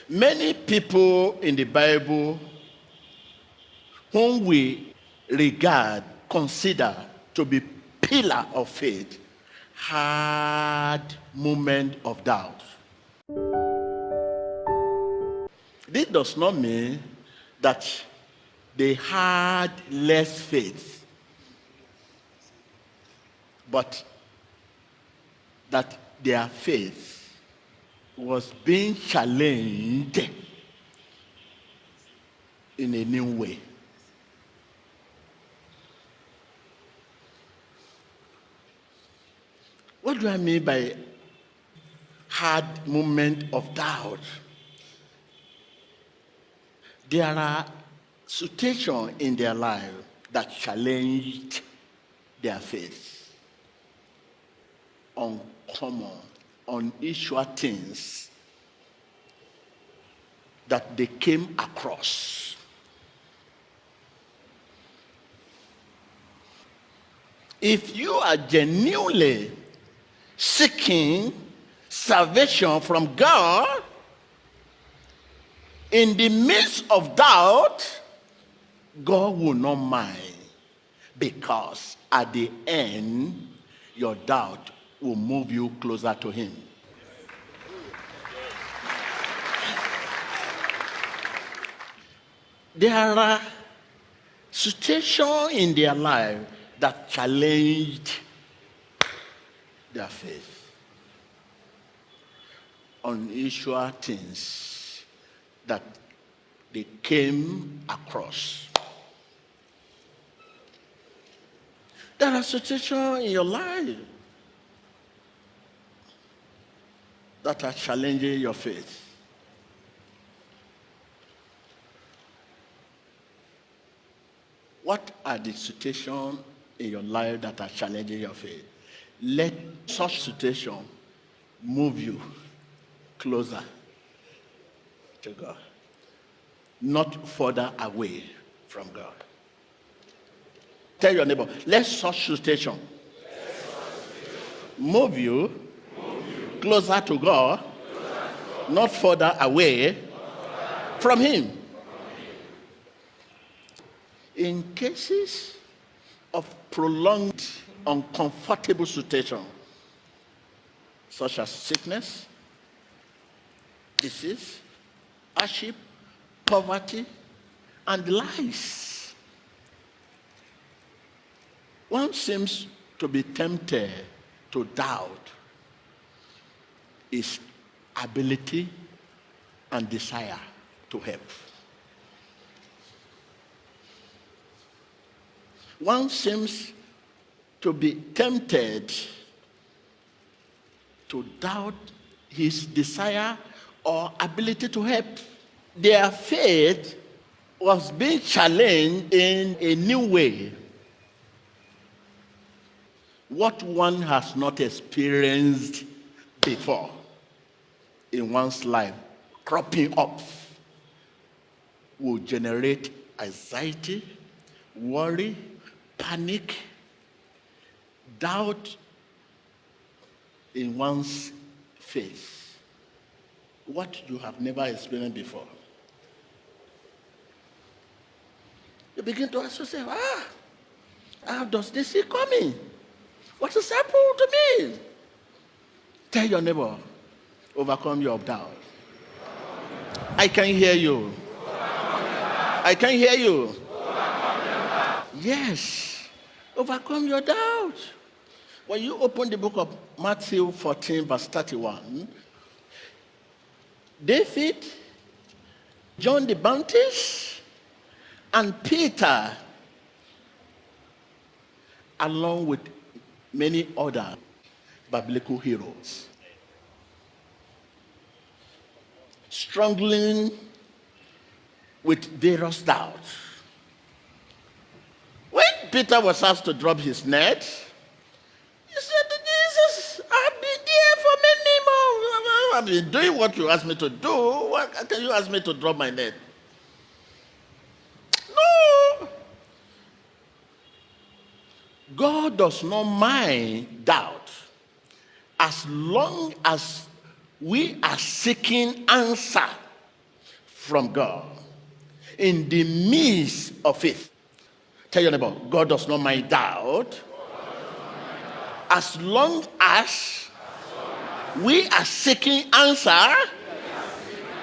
Many people in the Bible whom we consider to be pillar of faith had moment of doubt. This does not mean that they had less faith, but that their faith was being challenged in a new way. What do I mean by hard moment of doubt? There are situations in their life that challenged their faith. Uncommon, unusual things that they came across. If you are genuinely seeking salvation from God, in the midst of doubt, God will not mind, because at the end, your doubt will move you closer to Him. There are situations in their life that challenged their faith. Unusual things that they came across. There are situations in your life that are challenging your faith. What are the situations in your life that are challenging your faith? Let such situation move you closer to God, not further away from God. Tell your neighbor, let such situation move you closer to God, not further away from Him. In cases of prolonged, uncomfortable situation, such as sickness, disease, hardship, poverty, and lies, one seems to be tempted to doubt his ability and desire to help. One seems to be tempted to doubt his desire or ability to help. Their faith was being challenged in a new way. What one has not experienced before in one's life cropping up will generate anxiety, worry, panic, doubt in one's faith. What you have never experienced before. You begin to ask yourself, how does this see coming? What has happened to me? Tell your neighbor, overcome your doubt. I can hear you. I can hear you. Yes, overcome your doubt. When you open the book of Matthew 14, verse 31, David, John the Baptist, and Peter, along with many other biblical heroes, struggling with various doubts. When Peter was asked to drop his net, he said to Jesus, I've been there for many months. I've been doing what you asked me to do. Why can you ask me to drop my net? No. God does not mind doubt as long as we are seeking answer from God in the midst of it. Tell your neighbor, God does not mind doubt as long as we are seeking answer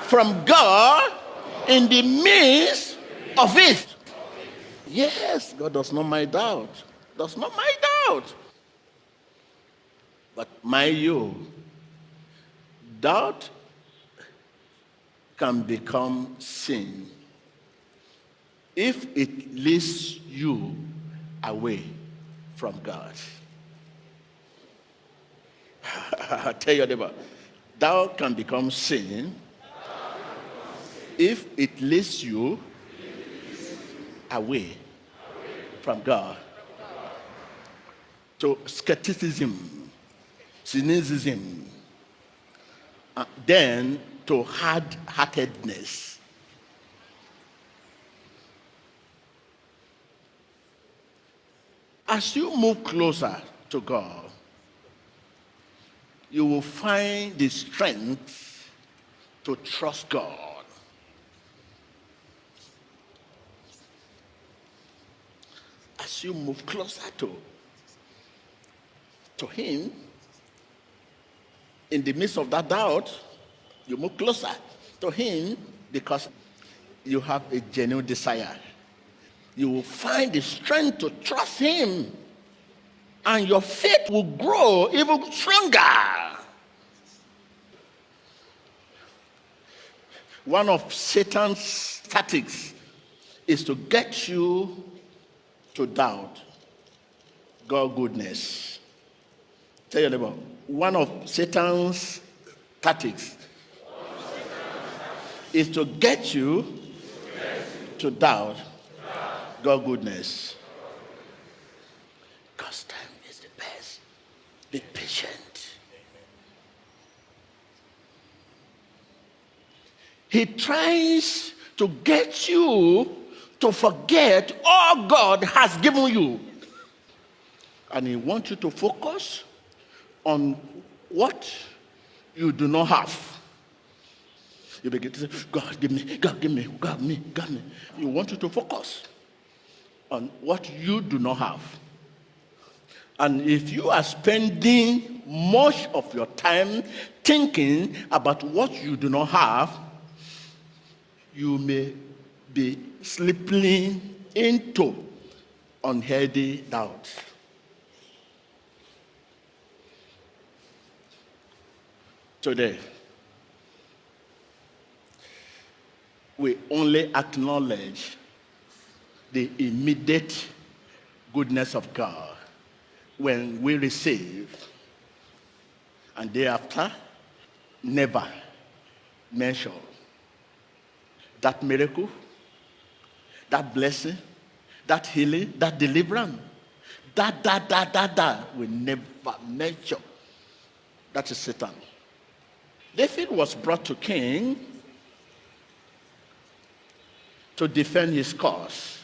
from God in the midst of it. Yes, God does not mind doubt. Does not mind doubt. But mind you, doubt can become sin if it leads you away from God. Tell your neighbor, doubt can become sin if it leads you away from God. To skepticism, cynicism, then to hard-heartedness. As you move closer to God, you will find the strength to trust God. As you move closer to Him, in the midst of that doubt, you move closer to Him because you have a genuine desire. You will find the strength to trust Him, and your faith will grow even stronger. One of Satan's tactics is to get you to doubt God's goodness. Tell your neighbor, one of Satan's tactics is to get you to doubt God's goodness. God's time is the best. Be patient. He tries to get you to forget all God has given you. And he wants you to focus on what you do not have. You begin to say, God, give me, God, give me, God, me, God, me. You want you to focus on what you do not have. And if you are spending much of your time thinking about what you do not have, you may be slipping into unhealthy doubt. Today, we only acknowledge the immediate goodness of God when we receive, and thereafter never mention that miracle, that blessing, that healing, that deliverance, that we never mention. That is Satan. David was brought to king to defend his cause.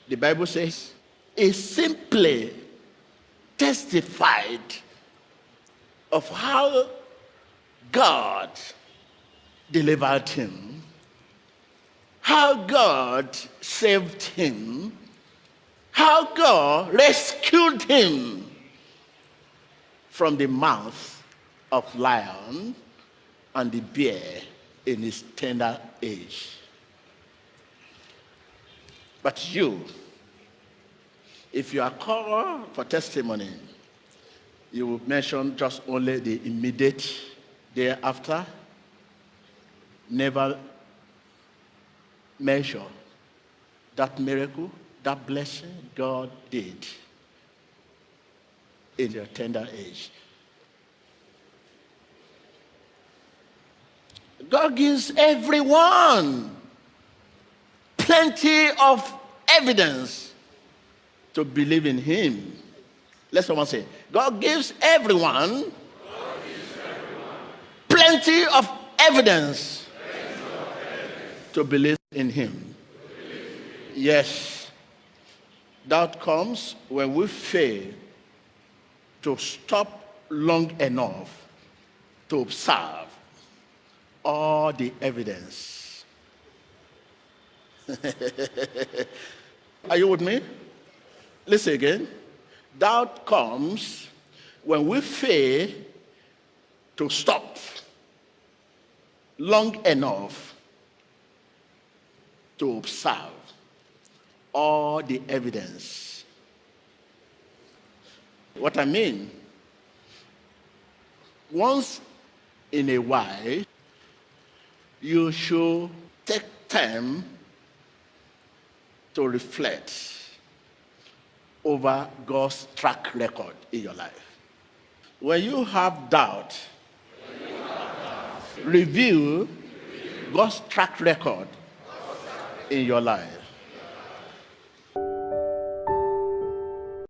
The Bible says he simply testified of how God delivered him, how God saved him, how God rescued him from the mouth of lion and the bear in his tender age. But you, if you are called for testimony, you will mention just only the immediate thereafter. Never mention that miracle, that blessing God did in your tender age. God gives everyone plenty of evidence to believe in Him. Let someone say, God gives everyone plenty of evidence to believe in Him. Yes, doubt comes when we fail to stop long enough to observe all the evidence. Are you with me? Listen again. Doubt comes when we fail to stop long enough to observe all the evidence. What I mean, once in a while, you should take time to reflect over God's track record in your life. When you have doubt, review God's track record in your life.